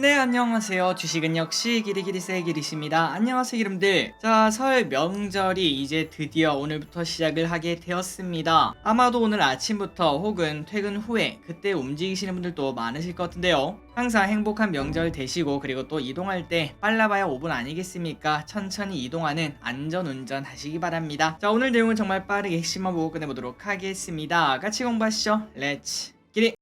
네, 안녕하세요. 주식은 역시 기리기리세 기리십니다. 안녕하세요, 여러분들. 자, 설 명절이 이제 드디어 오늘부터 시작을 하게 되었습니다. 아마도 오늘 아침부터 혹은 퇴근 후에 그때 움직이시는 분들도 많으실 것 같은데요. 항상 행복한 명절 되시고, 그리고 또 이동할 때 빨라봐야 5분 아니겠습니까? 천천히 이동하는 안전운전 하시기 바랍니다. 자, 오늘 내용은 정말 빠르게 핵심만 보고 끝내보도록 하겠습니다. 같이 공부하시죠. 렛츠 기리!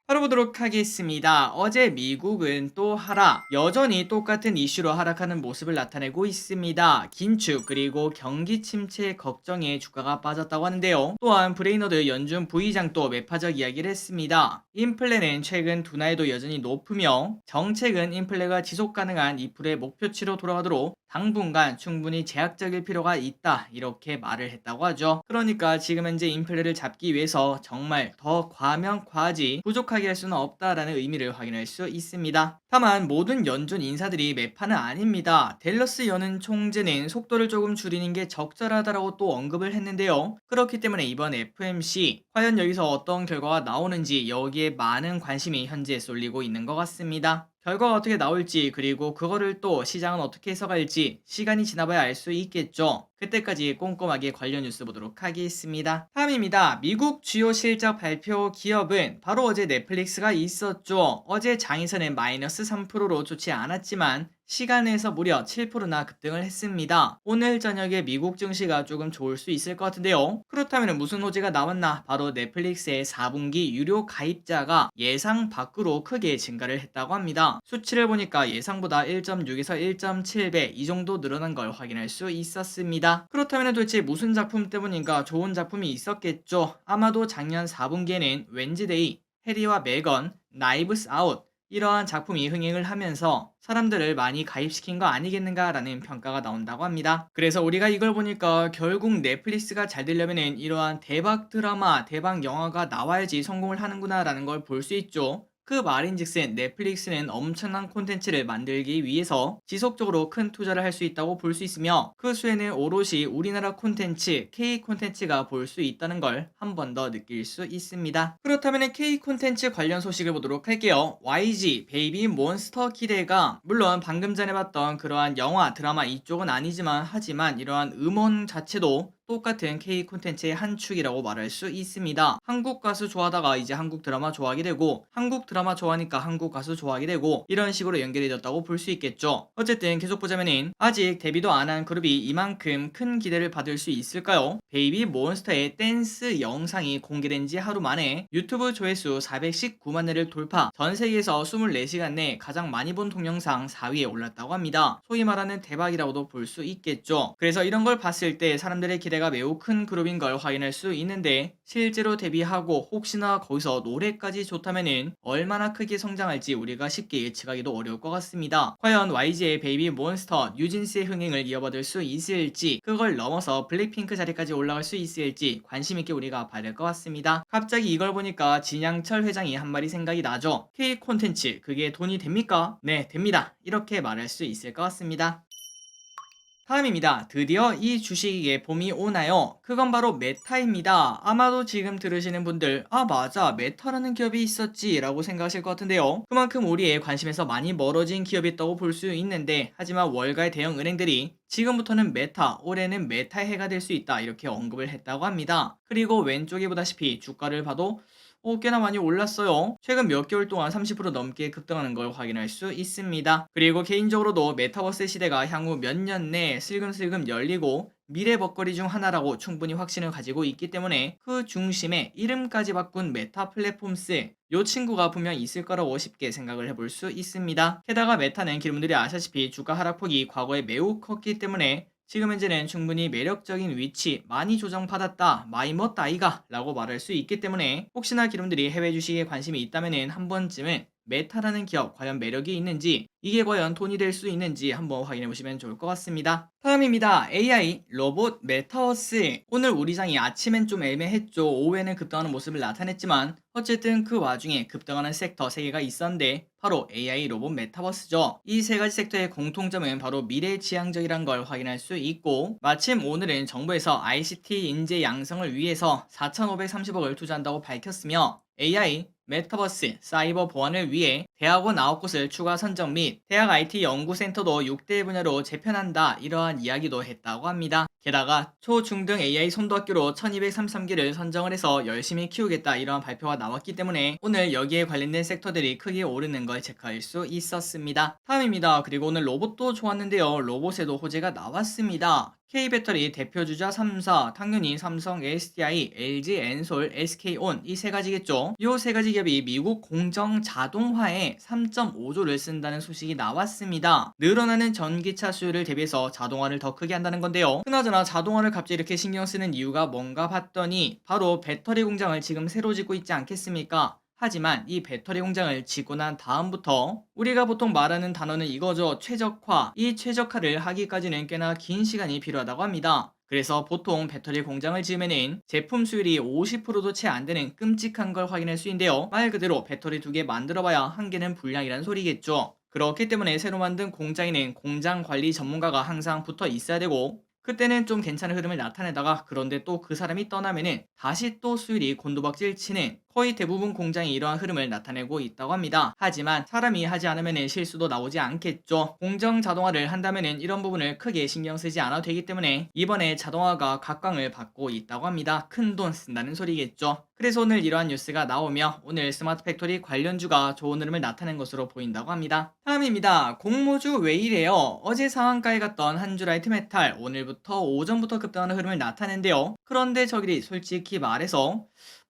바로 보도록 하겠습니다. 어제 미국은 또 여전히 똑같은 이슈로 하락하는 모습을 나타내고 있습니다. 긴축 그리고 경기 침체 걱정에 주가가 빠졌다고 하는데요. 또한 브레이너드 연준 부의장도 매파적 이야기를 했습니다. 인플레는 최근 둔화에도 여전히 높으며 정책은 인플레가 지속 가능한 2%의 목표치로 돌아가도록 당분간 충분히 제약적일 필요가 있다, 이렇게 말을 했다고 하죠. 그러니까 지금 현재 인플레를 잡기 위해서 정말 더 과하면 과하지 부족하게 할 수는 없다라는 의미를 확인할 수 있습니다. 다만 모든 연준 인사들이 매파는 아닙니다. 댈러스 연은 총재는 속도를 조금 줄이는 게 적절하다라고 또 언급을 했는데요. 그렇기 때문에 이번 FMC 과연 여기서 어떤 결과가 나오는지 여기에 많은 관심이 현재 쏠리고 있는 것 같습니다. 결과가 어떻게 나올지, 그리고 그거를 또 시장은 어떻게 해석할지 시간이 지나봐야 알 수 있겠죠. 그때까지 꼼꼼하게 관련 뉴스 보도록 하겠습니다. 다음입니다. 미국 주요 실적 발표 기업은 바로 어제 넷플릭스가 있었죠. 어제 장에서는 마이너스 3%로 좋지 않았지만 시간에서 무려 7%나 급등을 했습니다. 오늘 저녁에 미국 증시가 조금 좋을 수 있을 것 같은데요. 그렇다면 무슨 호재가 나왔나? 바로 넷플릭스의 4분기 유료 가입자가 예상 밖으로 크게 증가를 했다고 합니다. 수치를 보니까 예상보다 1.6에서 1.7배 이 정도 늘어난 걸 확인할 수 있었습니다. 그렇다면 도대체 무슨 작품 때문인가? 좋은 작품이 있었겠죠. 아마도 작년 4분기에는 웬즈데이, 해리와 메건, 나이브스 아웃 이러한 작품이 흥행을 하면서 사람들을 많이 가입시킨 거 아니겠는가라는 평가가 나온다고 합니다. 그래서 우리가 이걸 보니까 결국 넷플릭스가 잘 되려면은 이러한 대박 드라마, 대박 영화가 나와야지 성공을 하는구나 라는 걸 볼 수 있죠. 그 말인즉슨 넷플릭스는 엄청난 콘텐츠를 만들기 위해서 지속적으로 큰 투자를 할 수 있다고 볼 수 있으며, 그 수에는 오롯이 우리나라 콘텐츠, K 콘텐츠가 볼 수 있다는 걸 한 번 더 느낄 수 있습니다. 그렇다면 K 콘텐츠 관련 소식을 보도록 할게요. YG 베이비 몬스터 기대가, 물론 방금 전에 봤던 그러한 영화, 드라마 이쪽은 아니지만 하지만 이러한 음원 자체도 똑같은 K 콘텐츠의 한 축이라고 말할 수 있습니다. 한국 가수 좋아하다가 이제 한국 드라마 좋아하게 되고, 한국 드라마 좋아하니까 한국 가수 좋아하게 되고, 이런 식으로 연결이 됐다고 볼 수 있겠죠. 어쨌든 계속 보자면은 아직 데뷔도 안 한 그룹이 이만큼 큰 기대를 받을 수 있을까요? 베이비 몬스터의 댄스 영상이 공개된 지 하루 만에 유튜브 조회수 419만 회를 돌파, 전 세계에서 24시간 내 가장 많이 본 동영상 4위에 올랐다고 합니다. 소위 말하는 대박이라고도 볼 수 있겠죠. 그래서 이런 걸 봤을 때 사람들의 기대가 매우 큰 그룹인 걸 확인할 수 있는데, 실제로 데뷔하고 혹시나 거기서 노래까지 좋다면은 얼마나 크게 성장할지 우리가 쉽게 예측하기도 어려울 것 같습니다. 과연 YG의 베이비 몬스터, 뉴진스의 흥행을 이어받을 수 있을지, 그걸 넘어서 블랙핑크 자리까지 올라갈 수 있을지 관심있게 우리가 봐야 될 것 같습니다. 갑자기 이걸 보니까 진양철 회장이 한 말이 생각이 나죠. K 콘텐츠 그게 돈이 됩니까? 네, 됩니다. 이렇게 말할 수 있을 것 같습니다. 다음입니다. 드디어 이 주식에 봄이 오나요? 그건 바로 메타입니다. 아마도 지금 들으시는 분들, 아 맞아, 메타라는 기업이 있었지 라고 생각하실 것 같은데요. 그만큼 우리의 관심에서 많이 멀어진 기업이 있다고 볼 수 있는데, 하지만 월가의 대형 은행들이 지금부터는 메타, 올해는 메타의 해가 될 수 있다, 이렇게 언급을 했다고 합니다. 그리고 왼쪽에 보다시피 주가를 봐도 꽤나 많이 올랐어요. 최근 몇 개월 동안 30% 넘게 급등하는 걸 확인할 수 있습니다. 그리고 개인적으로도 메타버스 시대가 향후 몇 년 내에 슬금슬금 열리고 미래 먹거리 중 하나라고 충분히 확신을 가지고 있기 때문에, 그 중심에 이름까지 바꾼 메타 플랫폼스, 요 친구가 분명 있을 거라고 쉽게 생각을 해볼 수 있습니다. 게다가 메타는 여러분들이 아시다시피 주가 하락폭이 과거에 매우 컸기 때문에 지금 현재는 충분히 매력적인 위치, 많이 조정받았다, 많이 멋다 아이가 라고 말할 수 있기 때문에, 혹시나 여러분들이 해외 주식에 관심이 있다면 한 번쯤은 메타라는 기업 과연 매력이 있는지, 이게 과연 돈이 될 수 있는지 한번 확인해 보시면 좋을 것 같습니다. 다음입니다. AI, 로봇, 메타버스. 오늘 우리 장이 아침엔 좀 애매했죠. 오후에는 급등하는 모습을 나타냈지만 어쨌든 그 와중에 급등하는 섹터 3개가 있었는데 바로 AI, 로봇, 메타버스죠. 이 세 가지 섹터의 공통점은 바로 미래지향적이란 걸 확인할 수 있고, 마침 오늘은 정부에서 ICT 인재 양성을 위해서 4,530억을 투자한다고 밝혔으며 AI, 메타버스, 사이버 보안을 위해 대학원 9곳을 추가 선정 및 대학 IT 연구센터도 6대 분야로 재편한다 이러한 이야기도 했다고 합니다. 게다가 초, 중 등 AI 선도학교로 1233개를 선정을 해서 열심히 키우겠다 이러한 발표가 나왔기 때문에 오늘 여기에 관련된 섹터들이 크게 오르는 걸 체크할 수 있었습니다. 다음입니다. 그리고 오늘 로봇도 좋았는데요. 로봇에도 호재가 나왔습니다. K배터리 대표주자 3사, 당연히 삼성, SDI, LG, 엔솔, SK온 이 세 가지겠죠. 이 세 가지 기업이 미국 공정 자동화에 3.5조를 쓴다는 소식이 나왔습니다. 늘어나는 전기차 수요를 대비해서 자동화를 더 크게 한다는 건데요. 그나저나 자동화를 갑자기 이렇게 신경 쓰는 이유가 뭔가 봤더니 바로 배터리 공장을 지금 새로 짓고 있지 않겠습니까? 하지만 이 배터리 공장을 짓고 난 다음부터 우리가 보통 말하는 단어는 이거죠. 최적화. 이 최적화를 하기까지는 꽤나 긴 시간이 필요하다고 합니다. 그래서 보통 배터리 공장을 지으면은 제품 수율이 50%도 채 안 되는 끔찍한 걸 확인할 수 있는데요. 말 그대로 배터리 2개 만들어봐야 한 개는 불량이란 소리겠죠. 그렇기 때문에 새로 만든 공장에는 공장 관리 전문가가 항상 붙어 있어야 되고 그때는 좀 괜찮은 흐름을 나타내다가 그런데 또 그 사람이 떠나면은 다시 또 수율이 곤두박질 치는 거의 대부분 공장이 이러한 흐름을 나타내고 있다고 합니다. 하지만 사람이 하지 않으면 실수도 나오지 않겠죠. 공정 자동화를 한다면 이런 부분을 크게 신경 쓰지 않아도 되기 때문에 이번에 자동화가 각광을 받고 있다고 합니다. 큰 돈 쓴다는 소리겠죠. 그래서 오늘 이러한 뉴스가 나오며 오늘 스마트 팩토리 관련주가 좋은 흐름을 나타낸 것으로 보인다고 합니다. 다음입니다. 공모주 왜 이래요? 어제 상한가에 갔던 한주라이트 메탈 오늘부터 오전부터 급등하는 흐름을 나타낸대요. 그런데 저기 솔직히 말해서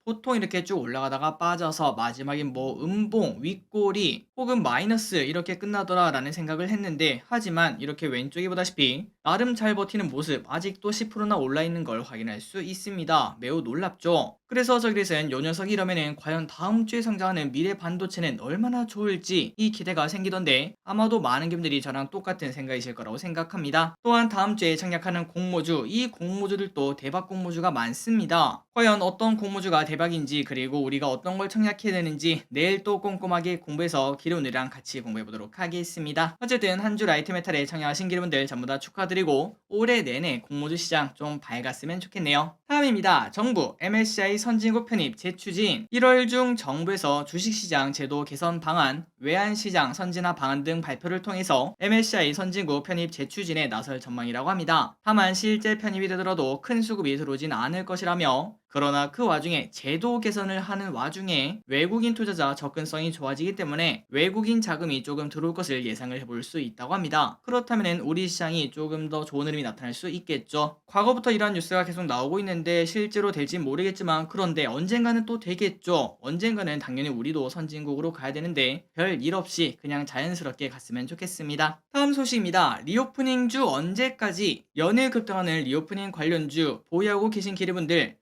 보통 이렇게 쭉 올라가다가 빠져서 마지막엔 뭐 음봉, 윗꼬리 혹은 마이너스 이렇게 끝나더라 라는 생각을 했는데 하지만 이렇게 왼쪽에 보다시피 나름 잘 버티는 모습 아직도 10%나 올라있는 걸 확인할 수 있습니다. 매우 놀랍죠? 그래서 저기에서는 요 녀석이 이러면은 과연 다음 주에 성장하는 미래 반도체는 얼마나 좋을지 이 기대가 생기던데 아마도 많은 분들이 저랑 똑같은 생각이실 거라고 생각합니다. 또한 다음 주에 청약하는 공모주 이 공모주들도 대박 공모주가 많습니다. 과연 어떤 공모주가 대박인지 그리고 우리가 어떤 걸 청약해야 되는지 내일 또 꼼꼼하게 공부해서 기론이랑 같이 공부해 보도록 하겠습니다. 어쨌든 한 주 라이트 메탈에 청약하신 기분들 전부 다 축하드리고 올해 내내 공모주 시장 좀 밝았으면 좋겠네요. 다음입니다. 정부 MSCI 선진국 편입 재추진 1월 중 정부에서 주식시장 제도 개선 방안, 외환시장 선진화 방안 등 발표를 통해서 MSCI 선진국 편입 재추진에 나설 전망이라고 합니다. 다만 실제 편입이 되더라도 큰 수급이 들어오진 않을 것이라며 그러나 그 와중에 제도 개선을 하는 와중에 외국인 투자자 접근성이 좋아지기 때문에 외국인 자금이 조금 들어올 것을 예상을 해볼 수 있다고 합니다. 그렇다면 우리 시장이 조금 더 좋은 흐름이 나타날 수 있겠죠. 과거부터 이러한 뉴스가 계속 나오고 있는데 실제로 될진 모르겠지만 그런데 언젠가는 또 되겠죠. 언젠가는 당연히 우리도 선진국으로 가야 되는데 별 일 없이 그냥 자연스럽게 갔으면 좋겠습니다. 다음 소식입니다. 리오프닝주 언제까지? 연일 급등하는 리오프닝 관련주 보유하고 계신 기대분들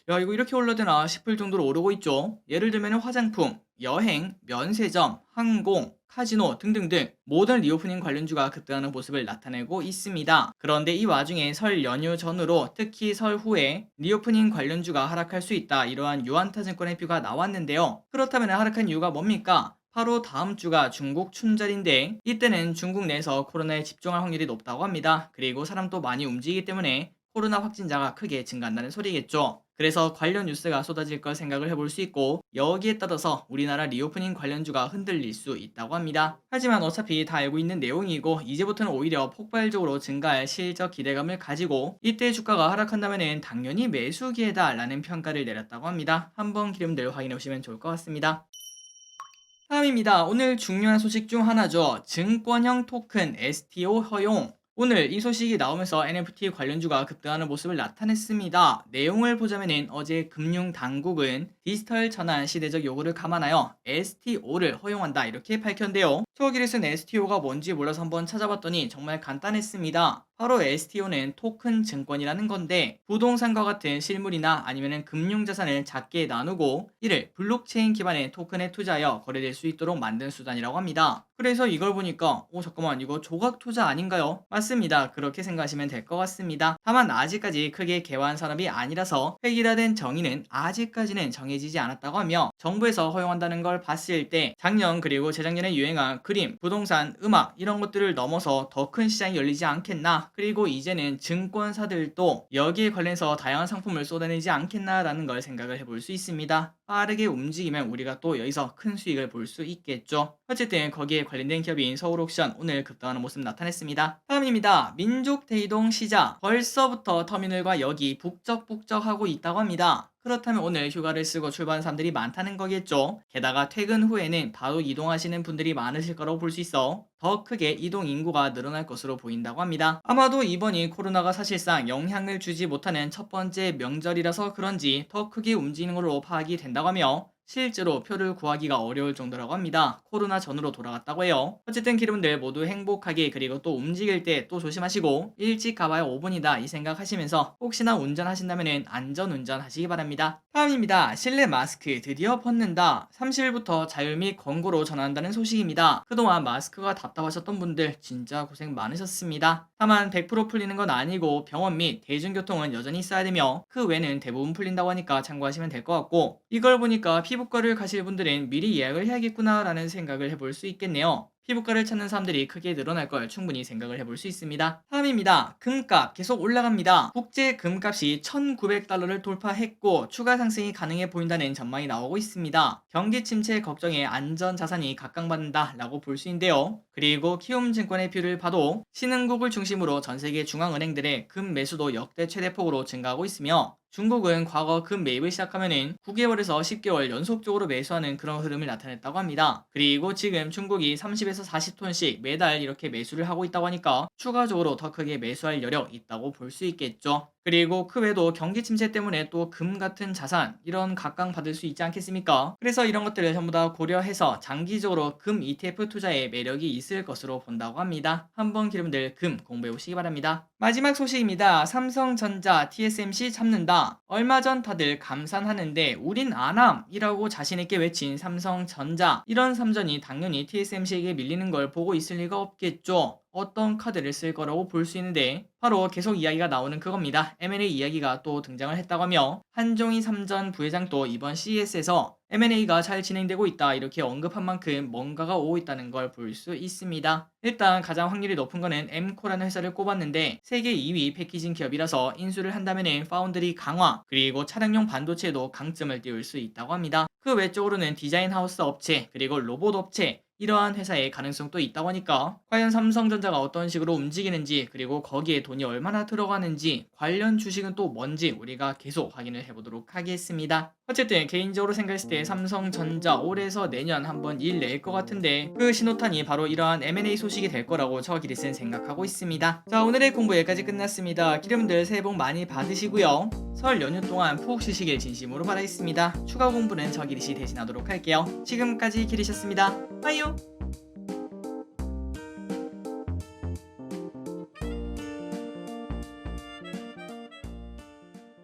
야 이거 이렇게 올라되나 싶을 정도로 오르고 있죠. 예를 들면 화장품, 여행, 면세점, 항공, 카지노 등등등 모든 리오프닝 관련주가 급등하는 모습을 나타내고 있습니다. 그런데 이 와중에 설 연휴 전후로 특히 설 후에 리오프닝 관련주가 하락할 수 있다 이러한 유안타증권의 뷰가 나왔는데요. 그렇다면 하락한 이유가 뭡니까? 바로 다음 주가 중국 춘절인데 이때는 중국 내에서 코로나에 집중할 확률이 높다고 합니다. 그리고 사람도 많이 움직이기 때문에 코로나 확진자가 크게 증가한다는 소리겠죠. 그래서 관련 뉴스가 쏟아질 걸 생각을 해볼 수 있고 여기에 따라서 우리나라 리오프닝 관련주가 흔들릴 수 있다고 합니다. 하지만 어차피 다 알고 있는 내용이고 이제부터는 오히려 폭발적으로 증가할 실적 기대감을 가지고 이때 주가가 하락한다면 당연히 매수 기회다 라는 평가를 내렸다고 합니다. 한번 기름들 확인해 보시면 좋을 것 같습니다. 다음입니다. 오늘 중요한 소식 중 하나죠. 증권형 토큰 STO 허용. 오늘 이 소식이 나오면서 NFT 관련주가 급등하는 모습을 나타냈습니다. 내용을 보자면 어제 금융당국은 디지털 전환 시대적 요구를 감안하여 STO를 허용한다 이렇게 밝혔는데요. 초기를 쓴 STO가 뭔지 몰라서 한번 찾아봤더니 정말 간단했습니다. 바로 STO는 토큰 증권이라는 건데 부동산과 같은 실물이나 아니면 금융자산을 작게 나누고 이를 블록체인 기반의 토큰에 투자하여 거래될 수 있도록 만든 수단이라고 합니다. 그래서 이걸 보니까 잠깐만 이거 조각 투자 아닌가요? 맞습니다. 그렇게 생각하시면 될 것 같습니다. 다만 아직까지 크게 개화한 산업이 아니라서 획일화된 정의는 아직까지는 정해지지 정해지지 않았다고 하며 정부에서 허용한다는 걸 봤을 때 작년 그리고 재작년에 유행한 그림, 부동산, 음악 이런 것들을 넘어서 더 큰 시장이 열리지 않겠나, 그리고 이제는 증권사들도 여기에 관련해서 다양한 상품을 쏟아내지 않겠나라는 걸 생각을 해볼 수 있습니다. 빠르게 움직이면 우리가 또 여기서 큰 수익을 볼 수 있겠죠. 어쨌든 거기에 관련된 기업인 서울옥션 오늘 급등하는 모습 나타냈습니다. 다음입니다. 민족대이동 시작. 벌써부터 터미널과 역이 북적북적하고 있다고 합니다. 그렇다면 오늘 휴가를 쓰고 출발한 사람들이 많다는 거겠죠. 게다가 퇴근 후에는 바로 이동하시는 분들이 많으실 거라고 볼 수 있어 더 크게 이동 인구가 늘어날 것으로 보인다고 합니다. 아마도 이번이 코로나가 사실상 영향을 주지 못하는 첫 번째 명절이라서 그런지 더 크게 움직이는 걸로 파악이 된다고 하며 실제로 표를 구하기가 어려울 정도라고 합니다. 코로나 전으로 돌아갔다고 해요. 어쨌든 기름들 모두 행복하게 그리고 또 움직일 때 또 조심하시고 일찍 가봐야 5분이다 이 생각하시면서 혹시나 운전하신다면 안전운전 하시기 바랍니다. 다음입니다. 실내 마스크 드디어 벗는다. 30일부터 자율 및 권고로 전환한다는 소식입니다. 그동안 마스크가 답답하셨던 분들 진짜 고생 많으셨습니다. 다만 100% 풀리는 건 아니고 병원 및 대중교통은 여전히 있어야 되며 그 외는 대부분 풀린다고 하니까 참고하시면 될 것 같고, 이걸 보니까 피부과를 가실 분들은 미리 예약을 해야겠구나 라는 생각을 해볼 수 있겠네요. 피부과를 찾는 사람들이 크게 늘어날 걸 충분히 생각을 해볼 수 있습니다. 다음입니다. 금값 계속 올라갑니다. 국제 금값이 1900달러를 돌파했고 추가 상승이 가능해 보인다는 전망이 나오고 있습니다. 경기 침체 걱정에 안전자산이 각광받는다 라고 볼 수 있는데요. 그리고 키움증권의 뷰를 봐도 신흥국을 중심으로 전세계 중앙은행들의 금 매수도 역대 최대폭으로 증가하고 있으며 중국은 과거 금 매입을 시작하면은 9개월에서 10개월 연속적으로 매수하는 그런 흐름을 나타냈다고 합니다. 그리고 지금 중국이 30에서 40톤씩 매달 이렇게 매수를 하고 있다고 하니까 추가적으로 더 크게 매수할 여력 있다고 볼 수 있겠죠. 그리고 그 외에도 경기 침체 때문에 또 금 같은 자산 이런 각광받을 수 있지 않겠습니까? 그래서 이런 것들을 전부 다 고려해서 장기적으로 금 ETF 투자에 매력이 있을 것으로 본다고 합니다. 한번 기름들 금 공부해 보시기 바랍니다. 마지막 소식입니다. 삼성전자 TSMC 잡는다. 얼마 전 다들 감산하는데 우린 안함이라고 자신있게 외친 삼성전자, 이런 삼전이 당연히 TSMC에게 밀리는 걸 보고 있을 리가 없겠죠. 어떤 카드를 쓸 거라고 볼 수 있는데 바로 계속 이야기가 나오는 그겁니다. M&A 이야기가 또 등장을 했다고 하며 한종희 삼전 부회장도 이번 CES에서 M&A가 잘 진행되고 있다 이렇게 언급한 만큼 뭔가가 오고 있다는 걸 볼 수 있습니다. 일단 가장 확률이 높은 거는 엠코라는 회사를 꼽았는데 세계 2위 패키징 기업이라서 인수를 한다면은 파운드리 강화 그리고 차량용 반도체에도 강점을 띄울 수 있다고 합니다. 그 외적으로는 디자인 하우스 업체 그리고 로봇 업체 이러한 회사의 가능성도 있다고 하니까 과연 삼성전자가 어떤 식으로 움직이는지 그리고 거기에 돈이 얼마나 들어가는지 관련 주식은 또 뭔지 우리가 계속 확인을 해보도록 하겠습니다. 어쨌든 개인적으로 생각했을 때 삼성전자 올해에서 내년 한번 일 낼 것 같은데 그 신호탄이 바로 이러한 M&A 소식이 될 거라고 저 기리스는 생각하고 있습니다. 자, 오늘의 공부 여기까지 끝났습니다. 기름들 새해 복 많이 받으시고요. 설 연휴 동안 푹 쉬시길 진심으로 바라겠습니다. 추가 공부는 저 기리시 대신하도록 할게요. 지금까지 기리셨습니다. 빠이요.